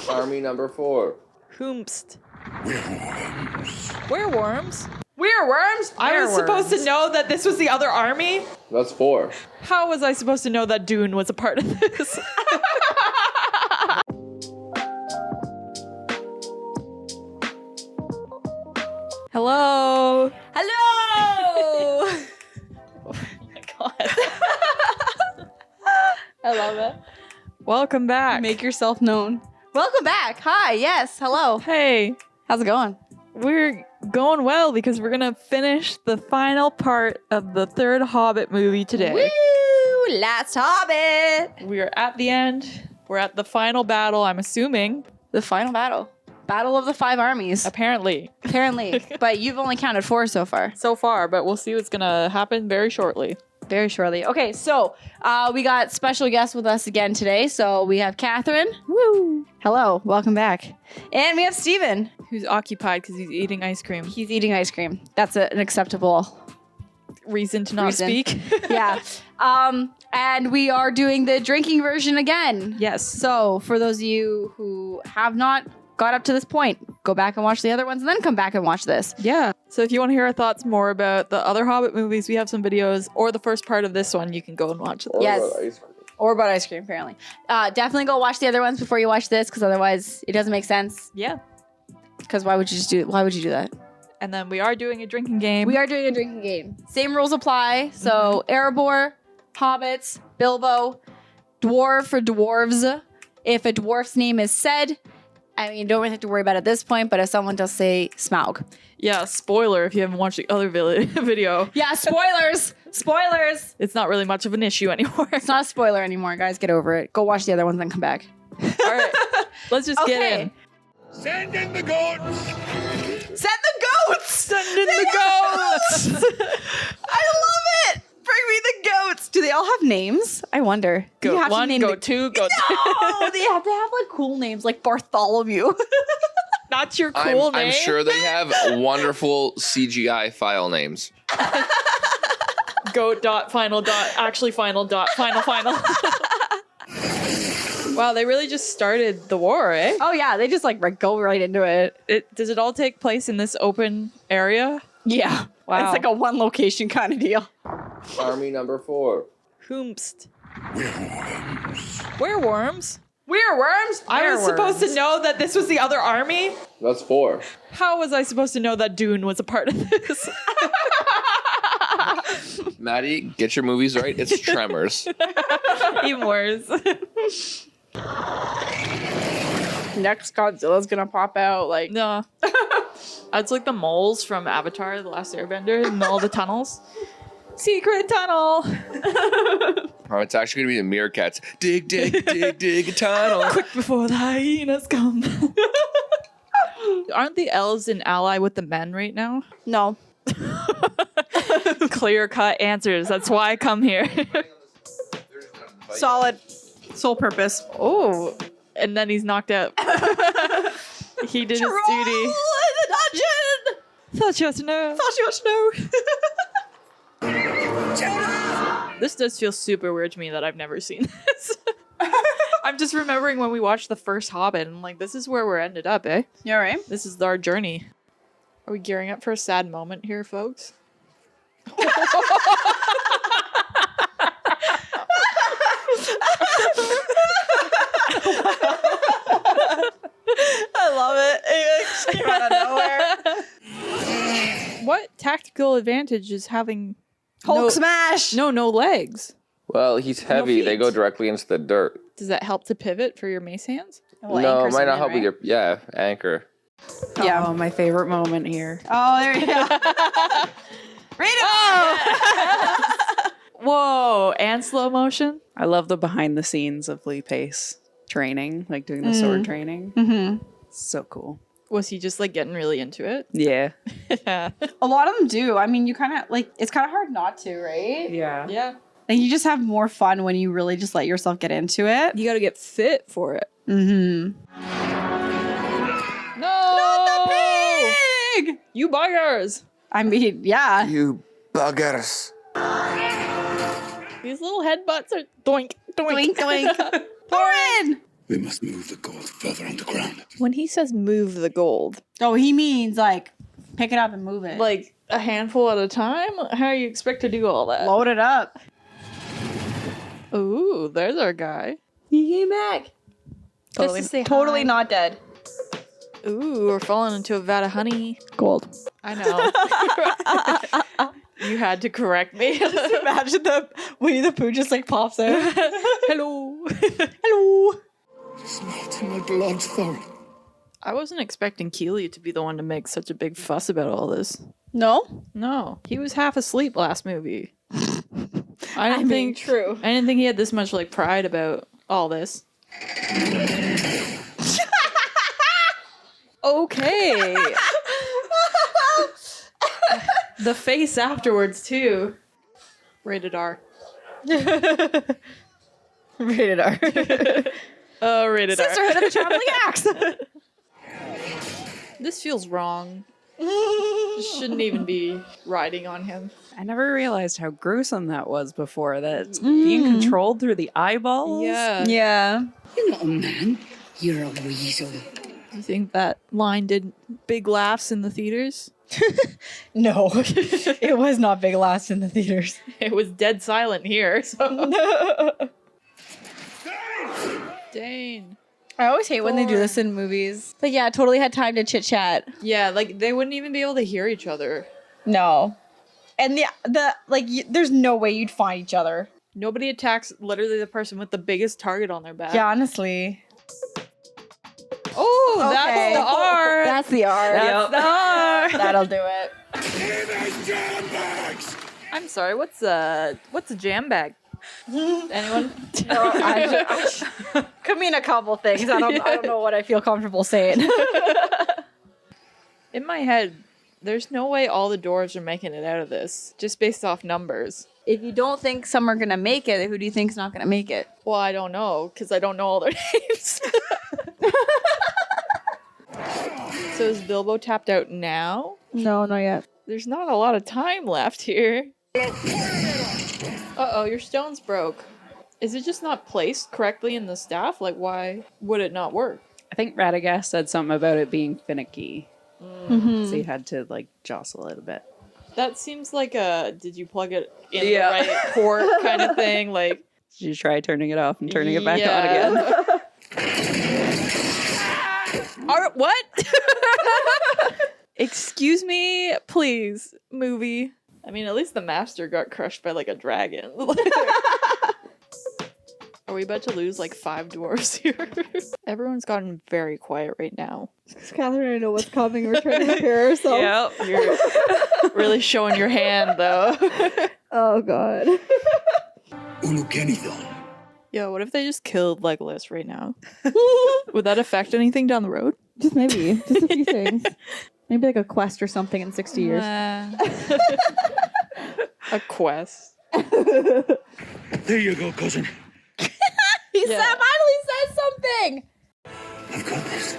Army number 4. Whomst. Wereworms? Wereworms? I was supposed to know that this was the other army? That's 4. How was I supposed to know that Dune was a part of this? Hello. Hello! Oh my god. I love it. Welcome back. Make yourself known. Welcome back. Hi. Yes. Hello. Hey, How's it going? we're going well because we're gonna finish the final part of the third Hobbit movie today. Woo! Last Hobbit. We are at the end. We're at the final battle, I'm assuming. The final battle. Battle of the Five Armies. Apparently. Apparently. But you've only counted 4 so far. So far, but we'll see what's gonna happen very shortly. Very shortly. Okay, so we got special guests with us again today. So we have Kathryn. Woo! Hello, welcome back. And we have Steven. Who's occupied because he's eating ice cream. He's eating ice cream. That's an acceptable Reason to not reason. speak. Yeah. And we are doing the drinking version again. Yes. So for those of you who have not got up to this point, go back and watch the other ones and then come back and watch this. Yeah. So if you want to hear our thoughts more about the other Hobbit movies, we have some videos, or the first part of this one, you can go and watch those. Yes. Or ice cream. Or about ice cream, apparently. Definitely go watch the other ones before you watch this, because otherwise it doesn't make sense. Yeah. Because why would you do that? And then we are doing a drinking game. We are doing a drinking game. Same rules apply. So Erebor, hobbits, Bilbo, dwarf for dwarves. If a dwarf's name is said, I mean, you don't really have to worry about it at this point, but if someone does say Smaug. Yeah, spoiler if you haven't watched the other video. Yeah, spoilers! Spoilers! It's not really much of an issue anymore. It's not a spoiler anymore, guys. Get over it. Go watch the other ones, then come back. All right. Let's just get in. Send in the goats! Send the goats! Send in the goats! I love it! Bring me the goats! Do they all have names? I wonder. You Goat have to 1, name goat 2, goat No! They have to have like cool names like Bartholomew. That's your cool name. I'm sure they have wonderful CGI file names. Goat dot final dot actually final dot final. Wow, they really just started the war, eh? Oh yeah, they just like go right into it. Does it all take place in this open area? Yeah. Wow. It's like a one location kind of deal. Army number 4. Whomst. Wereworms? Wereworms? I was supposed to know that this was the other army? That's 4. How was I supposed to know that Dune was a part of this? Maddy, get your movies right. It's Tremors. Even worse. Next Godzilla's gonna pop out like No. It's like the moles from Avatar, The Last Airbender, and all the tunnels. Secret tunnel! Oh, it's actually going to be the meerkats. Dig, dig, dig, dig a tunnel. Quick before the hyenas come. Aren't the elves an ally with the men right now? no. Clear-cut answers. That's why I come here. Solid. Sole purpose. Oh, and then he's knocked out. He did his duty. in the dungeon! Thought you ought to know. Thought you ought to know. This does feel super weird to me that I've never seen this. I'm just remembering when we watched the first Hobbit and like, this is where we're ended up, eh? You alright? This is our journey. Are we gearing up for a sad moment here, folks? I love it. It just came out of nowhere. What tactical advantage is having Hulk smash! no legs? Well, he's heavy. They feet. go directly into the dirt. Does that help to pivot for your mace hands? Well, No, it anchors might in not it, help with right? your... Yeah, anchor. Yeah. Oh, my favorite moment here. Oh, there you go. Read it! Whoa, and slow motion? I love the behind the scenes of Lee Pace training, like doing the sword training. Mm-hmm. So cool. Was he just like getting really into it? Yeah. Yeah. A lot of them do. I mean, you kind of like, it's kind of hard not to, right? Yeah. Yeah. Like, you just have more fun when you really just let yourself get into it. You gotta get fit for it. Mm-hmm. No! Not the pig! You buggers! I mean, yeah. You buggers. These little headbutts are doink, doink. Doink, doink. Thorin! We must move the gold further underground. When he says move the gold, Oh, he means like pick it up and move it. like a handful at a time? How do you expect to do all that? Load it up. Ooh, there's our guy. He came back. Just to say Totally hi. not dead. Ooh, we're falling into a vat of honey. Gold. I know. You had to correct me. Just imagine the Winnie the Pooh just like pops out. Hello. Hello. It's melting my blood, Thorin. I wasn't expecting Keeley to be the one to make such a big fuss about all this. No? No, he was half asleep last movie. I didn't think true. I didn't think he had this much like pride about all this. Okay. The face afterwards too. Rated R. Rated R. Rated R. Sisterhood of the Traveling Axe. This feels wrong. This shouldn't even be riding on him. I never realized how gruesome that was before. That it's being controlled through the eyeballs. Yeah. Yeah. You're not a man. You're a weasel. Do you think that line did big laughs in the theaters? No. It was not big laughs in the theaters. It was dead silent here. So. Dane. I always hate when they do this in movies. But yeah, totally had time to chit chat. Yeah, like they wouldn't even be able to hear each other. No. And there's no way you'd find each other. Nobody attacks literally the person with the biggest target on their back. Yeah, honestly. Oh, Okay. that's the R. That's the R. That's the R. That'll do it. Give us jam bags! I'm sorry. What's a jam bag? Anyone? Could mean a couple things. I don't know what I feel comfortable saying. In my head, there's no way all the dwarves are making it out of this, just based off numbers. If you don't think some are gonna make it, who do you think's not gonna make it? Well, I don't know, because I don't know all their names. So is Bilbo tapped out now? No, not yet. There's not a lot of time left here. Uh-oh, your stone's broke. Is it just not placed correctly in the staff? Like, why would it not work? I think Radagast said something about it being finicky. So he had to like jostle it a bit. That seems like a, did you plug it in Yeah. the right port kind of thing? Like, Did you try turning it off and turning it back on again? What? Excuse me, please, movie. I mean, at least the master got crushed by like a dragon. Are we about to lose like 5 dwarves here? Everyone's gotten very quiet right now. Kathryn and I know what's coming. We're trying to prepare ourselves. Yep, you're really showing your hand though. Oh god. Unukenithon. Yo, what if they just killed Legolas right now? Would that affect anything down the road? Just maybe. Just a few things. Maybe like a quest or something in 60 years. A quest. There you go, cousin. He Yeah. finally says something! I've got this.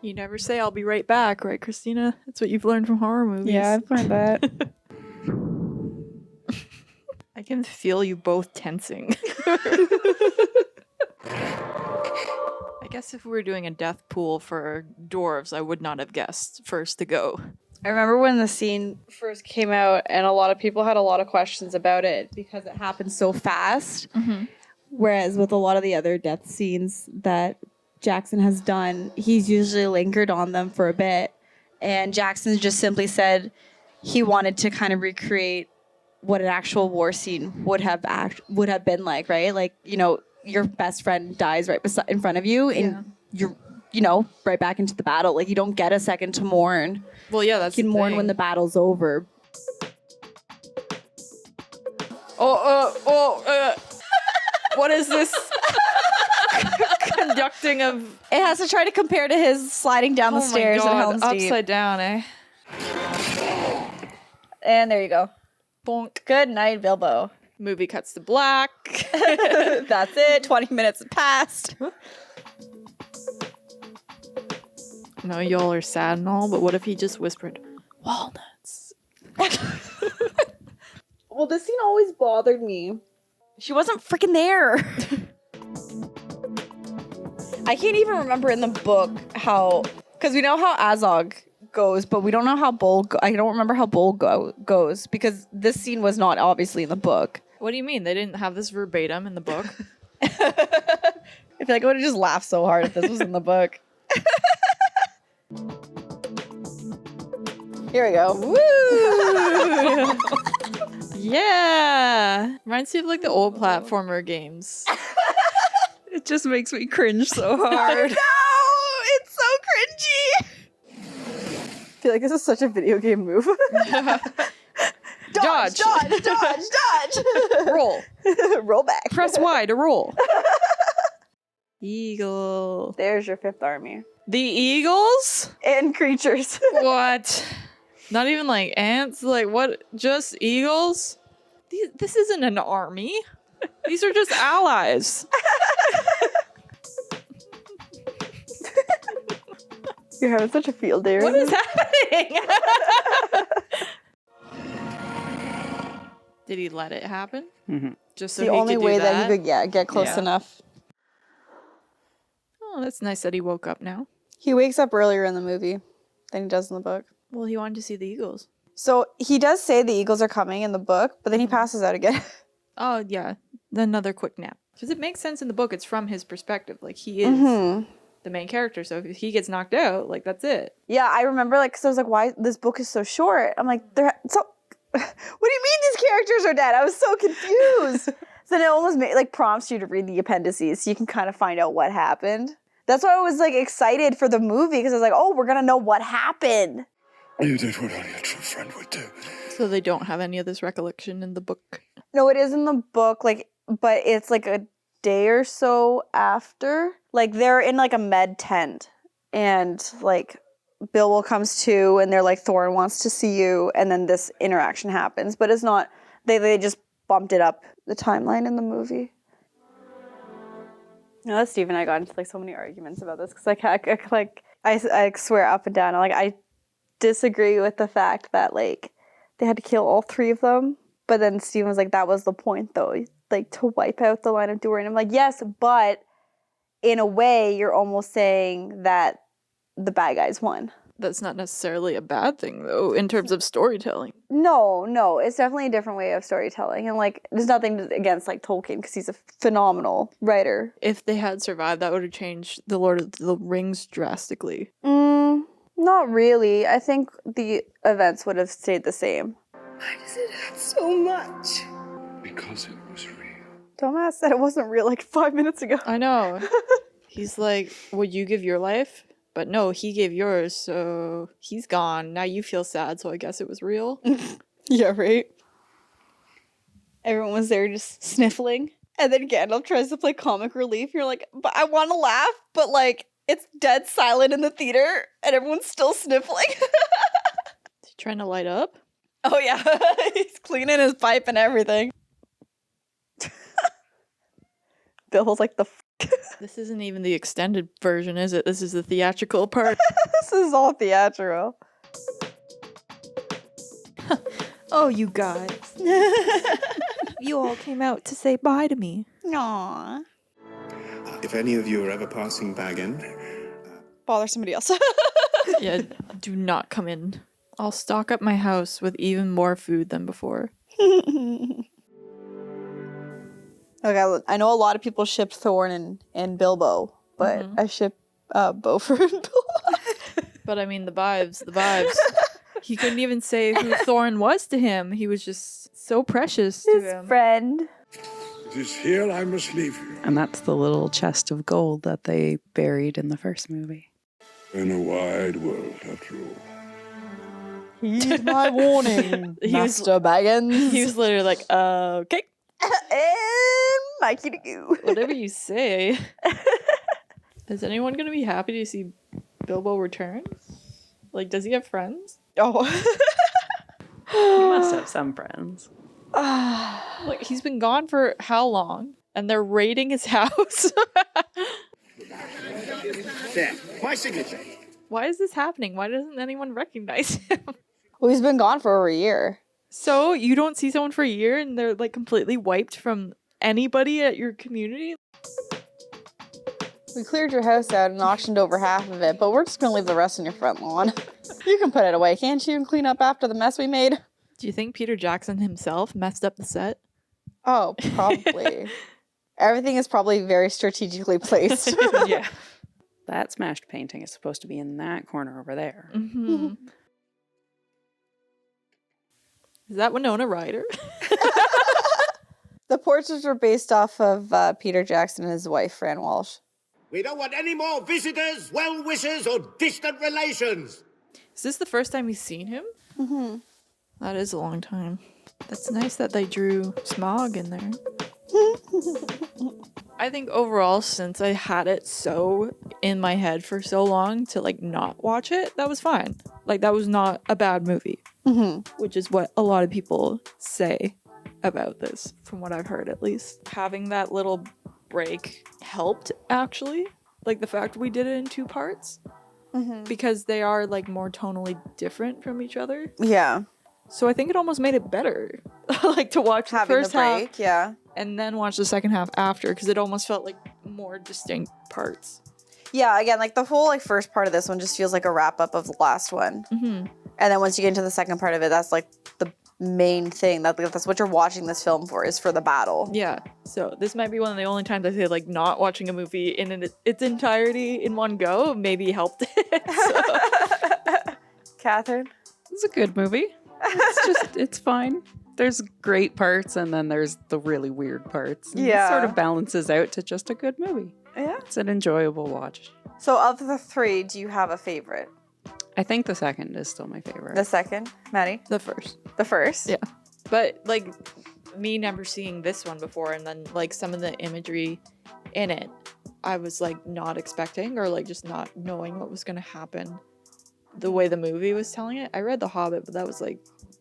You never say I'll be right back, right, Christina? That's what you've learned from horror movies. Yeah, I've learned that. I can feel you both tensing. I guess if we were doing a death pool for dwarves, I would not have guessed first to go. I remember when the scene first came out and a lot of people had a lot of questions about it because it happened so fast. Whereas with a lot of the other death scenes that Jackson has done, he's usually lingered on them for a bit. And Jackson just simply said he wanted to kind of recreate what an actual war scene would have been like, right? Like, you know, your best friend dies right in front of you and you're, you know, right back into the battle. Like, you don't get a second to mourn. Well, yeah, that's You can mourn when the battle's over. What is this conducting of? It has to try to compare to his sliding down the stairs at Helm's Deep. Upside down, eh? And there you go. Bonk. Good night, Bilbo. Movie cuts to black. That's it. 20 minutes passed. No, y'all are sad and all, but what if he just whispered, walnuts? Well, this scene always bothered me. She wasn't freaking there. I can't even remember in the book how, because we know how Azog goes, but we don't know how I don't remember how Bull goes, because this scene was not obviously in the book. What do you mean? They didn't have this verbatim in the book? I feel like I would have just laughed so hard if this was in the book. Here we go. Woo! Yeah! Reminds me of like the old platformer games. It just makes me cringe so hard. No! It's so cringy! I feel like this is such a video game move. Dodge. Dodge! Roll. Roll back. Press Y to roll. Eagle. There's your Fifth Army. The eagles? And creatures. What? Not even like ants? Like what? Just eagles? This isn't an army. These are just allies. You're having such a field day. What is happening? Did he let it happen? Mm-hmm. Just so the he only could way do that he could get close Yeah. enough. Oh, that's nice that he woke up now. He wakes up earlier in the movie than he does in the book. Well, he wanted to see the eagles. So he does say the eagles are coming in the book, but then he passes out again. Oh, yeah. Another quick nap. Because it makes sense in the book. It's from his perspective. Like, he is the main character. So if he gets knocked out, like, that's it. Yeah, I remember, like, because I was like, why this book is so short? I'm like, what do you mean these characters are dead? I was so confused. So then it almost prompts you to read the appendices so you can kind of find out what happened. That's why I was like excited for the movie, because I was like, oh, we're gonna know what happened. You did what only a true friend would do. So they don't have any of this recollection in the book. No, it is in the book, like, but it's like a day or so after. Like, they're in like a med tent, and like Bilbo comes to, and they're like, Thorin wants to see you, and then this interaction happens. But it's not, they just bumped it up the timeline in the movie. You know, Steve and I got into like so many arguments about this, because I swear up and down, I disagree with the fact that like they had to kill all three of them. But then Steven was like, that was the point though, like to wipe out the line of Durin. And I'm like, yes, but in a way you're almost saying that the bad guys won. That's not necessarily a bad thing, though, in terms of storytelling. No, it's definitely a different way of storytelling. And like, there's nothing against like Tolkien, because he's a phenomenal writer. If they had survived, that would have changed the Lord of the Rings drastically. Not really. I think the events would have stayed the same. Why does it hurt so much? Because it was real. Dumbass said it wasn't real like 5 minutes ago. I know. He's like, would you give your life? But no, he gave yours, so he's gone. Now you feel sad, so I guess it was real. Yeah, right? Everyone was there just sniffling. And then Gandalf tries to play comic relief. You're like, but I want to laugh, but like, it's dead silent in the theater, and everyone's still sniffling. Is he trying to light up? Oh yeah, he's cleaning his pipe and everything. Bill's like, This isn't even the extended version, is it? This is the theatrical part. this is all theatrical. Oh, you guys. You all came out to say bye to me. Aww. If any of you are ever passing Bag End, Bother somebody else. Yeah, do not come in. I'll stock up my house with even more food than before. Okay, I know a lot of people shipped Thorin and Bilbo, but I ship Beaufort and Bilbo. But I mean, the vibes. He couldn't even say who Thorin was to him. He was just so precious to His him. friend. It is here I must leave you. And that's the little chest of gold that they buried in the first movie. In a wide world, after all. Heed my warning, Master Baggins. He was literally like, okay, and Mikey to go. whatever you say. Is anyone going to be happy to see Bilbo return? Like, does he have friends? Oh. He must have some friends. Like, he's been gone for how long? And they're raiding his house? There, my signature. Why is this happening? Why doesn't anyone recognize him? Well, he's been gone for over a year. So, you don't see someone for a year and they're, like, completely wiped from anybody at your community? We cleared your house out and auctioned over half of it, but we're just gonna leave the rest on your front lawn. You can put it away, can't you, and clean up after the mess we made? Do you think Peter Jackson himself messed up the set? Oh, probably. Everything is probably very strategically placed. Yeah. That smashed painting is supposed to be in that corner over there. Mm-hmm. Is that Winona Ryder? The portraits were based off of Peter Jackson and his wife, Fran Walsh. We don't want any more visitors, well-wishers, or distant relations. Is this the first time we've seen him? Mm-hmm. That is a long time. That's nice that they drew Smog in there. I think overall, since I had it so in my head for so long to like not watch it, that was fine. Like that was not a bad movie, which is what a lot of people say about this, from what I've heard at least. Having that little break helped, actually. Like the fact we did it in 2 parts, because they are like more tonally different from each other. Yeah. So I think it almost made it better, like to watch the Having first the break, half, yeah. and then watch the second half after, because it almost felt like more distinct parts. Yeah, again, like the whole like first part of this one just feels like a wrap up of the last one. And then once you get into the second part of it, that's like the main thing. That's what you're watching this film for, is for the battle. Yeah. So this might be one of the only times I say like not watching a movie in its entirety in one go maybe helped it. Kathryn? It's a good movie. It's fine. There's great parts and then there's the really weird parts. And Yeah. It sort of balances out to just a good movie. Yeah. It's an enjoyable watch. So of the 3, do you have a favorite? I think the second is still my favorite. The second, Maddy? The first. The first? Yeah. But like me never seeing this one before, and then like some of the imagery in it, I was like not expecting, or like just not knowing what was going to happen the way the movie was telling it. I read The Hobbit, but that was like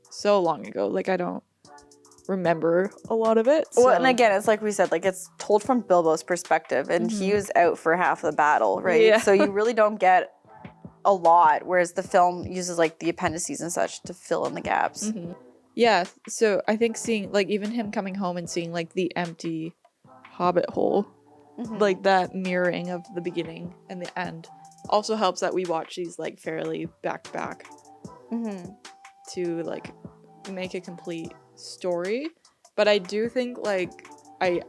so long ago. Like I don't remember a lot of it. Well, so- and again, it's like we said, like it's told from Bilbo's perspective, and he was out for half the battle, right? Yeah. So you really don't get a lot, whereas the film uses like the appendices and such to fill in the gaps. Yeah, so I think seeing like even him coming home and seeing like the empty Hobbit hole, like that mirroring of the beginning and the end, also helps that we watch these like fairly back to back to like make a complete story. But I do think like I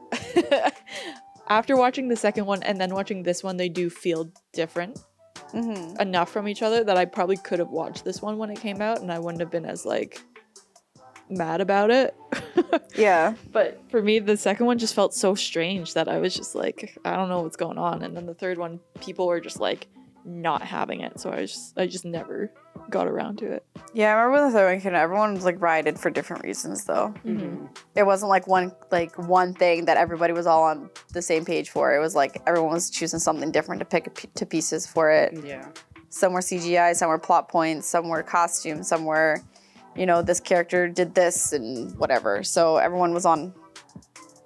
after watching the second one and then watching this one, they do feel different enough from each other that I probably could have watched this one when it came out and I wouldn't have been as like mad about it. Yeah. But for me, the second one just felt so strange that I was just like, I don't know what's going on. And then the third one, people were just like not having it. So I just never got around to it. Yeah, I remember when the third one came out, everyone was like rioted for different reasons though. It wasn't like one thing that everybody was all on the same page for. It was like everyone was choosing something different to pick to pieces for it. Yeah. Some were CGI, some were plot points, some were costumes, some were, you know, this character did this and whatever. So everyone was on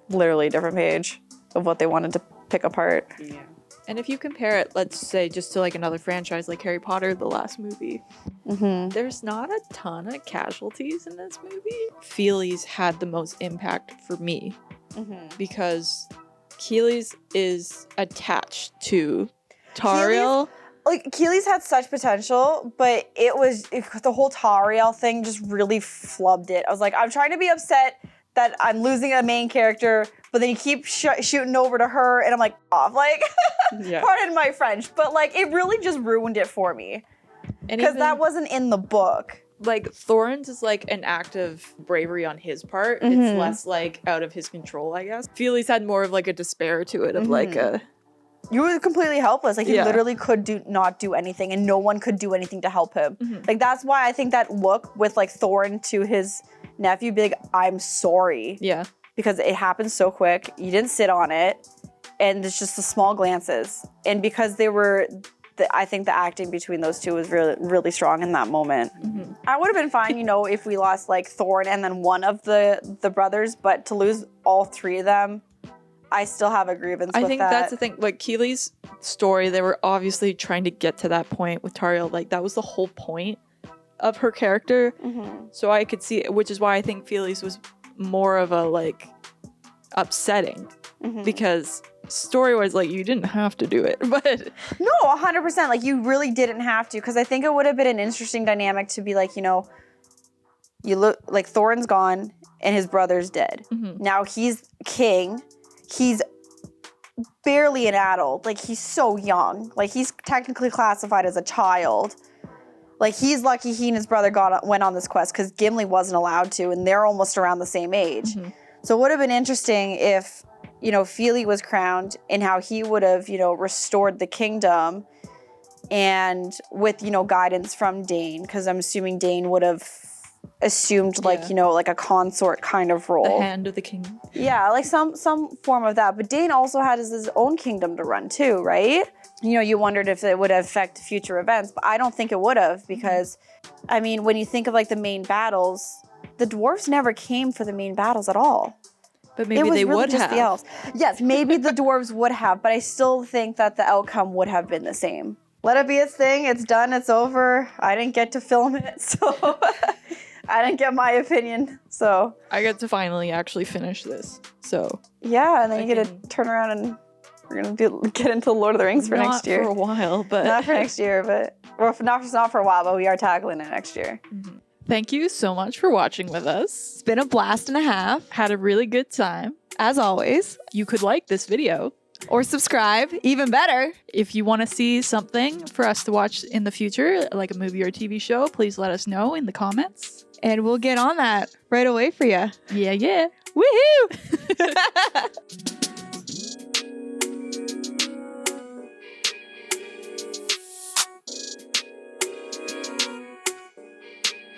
literally a different page of what they wanted to pick apart. Yeah. And if you compare it, let's say, just to like another franchise like Harry Potter, the last movie, there's not a ton of casualties in this movie. Feely's had the most impact for me because Keely's is attached to Tariel. Like, Keely's had such potential, but the whole Tariel thing just really flubbed it. I was like, I'm trying to be upset that I'm losing a main character, but then you keep shooting over to her, and I'm like, off. Like, pardon my French, but like, it really just ruined it for me. Because that wasn't in the book. Like, Thorin's is like an act of bravery on his part. It's less like out of his control, I guess. Feely's had more of like a despair to it, of like a... You were completely helpless. Like, he literally could not do anything, and no one could do anything to help him. Like, that's why I think that look with like Thorin to his nephew, be like, I'm sorry. Yeah. Because it happened so quick. You didn't sit on it, and it's just the small glances. And because they were, I think the acting between those two was really, really strong in that moment. I would have been fine, you know, if we lost like Thorin and then one of the brothers, but to lose all 3 of them, I still have a grievance with that. I think that's the thing. Like, Keely's story, they were obviously trying to get to that point with Tariel. Like, that was the whole point of her character. So I could see it, which is why I think Feely's was more of a, like, upsetting. Because story-wise, like, you didn't have to do it, but No, 100%. Like, you really didn't have to, because I think it would have been an interesting dynamic to be like, you know, you look like Thorin's gone and his brother's dead. Now he's king. He's barely an adult. Like, he's so young. Like, he's technically classified as a child. Like, he's lucky he and his brother went on this quest because Gimli wasn't allowed to, and they're almost around the same age. So it would have been interesting if, you know, Fili was crowned and how he would have, you know, restored the kingdom and with, you know, guidance from Dane, because I'm assuming Dane would have assumed like, you know, like a consort kind of role. the hand of the king. Yeah, like some form of that. But Dane also had his own kingdom to run too, right? You know, you wondered if it would affect future events, but I don't think it would have because, I mean, when you think of like the main battles, the dwarves never came for the main battles at all. But maybe it was they really would just have. the elves. Yes, maybe the dwarves would have, but I still think that the outcome would have been the same. Let it be its thing. It's done. It's over. I didn't get to film it, so I didn't get my opinion. So I get to finally actually finish this. So yeah, and then you get to turn around and we're gonna get into Lord of the Rings for next year. Not for a while, but Not for next year, but well, not for a while, but we are tackling it next year. Thank you so much for watching with us. It's been a blast and a half. Had a really good time. As always. You could like this video. Or subscribe, even better. If you want to see something for us to watch in the future, like a movie or a TV show, please let us know in the comments. And we'll get on that right away for you. Yeah. Woohoo!